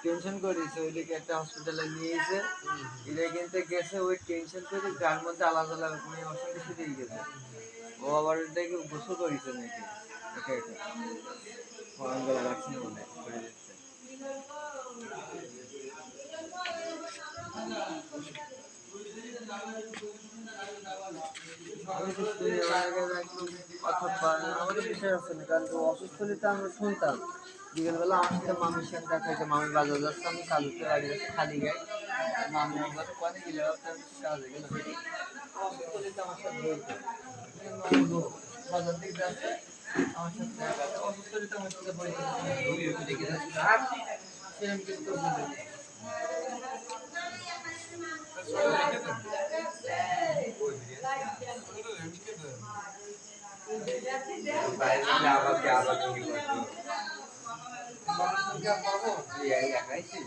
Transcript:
tension করিস ওইদিকে একটা হসপিটালে নিয়ে এসে এটা কিনতে গেছে ওই টেনশন করে গার মধ্যে আলাদা আলাদা মানে অসুখ শুরু গেছে ও আবার এটাকে গোসল করিছে নাকি একা একা ফরম গুলো রাখছে না মনে করে দিচ্ছে আমি শুনি কথা আমাদের বিষয় আছে না কারণ অসুস্থ হলে আমরা শুনতাম বিকেলবেলা আমার সাথে মামির সাথে দেখা হয়েছে মামি বাজার যাচ্ছে আমি কালুতে বাড়ি যাচ্ছে খালি গায়ে মামি আমার কনে গেলে কাজে গেল অসুস্থ হলে তো আমার সাথে বলতো বাজার দিক যাচ্ছে আমার সাথে অসুস্থ হলে তো আমার সাথে বলতো সেরকম কিন্তু বাইরে আবার কি আবার কি করছো মানুষকে পাবো এই একাইছি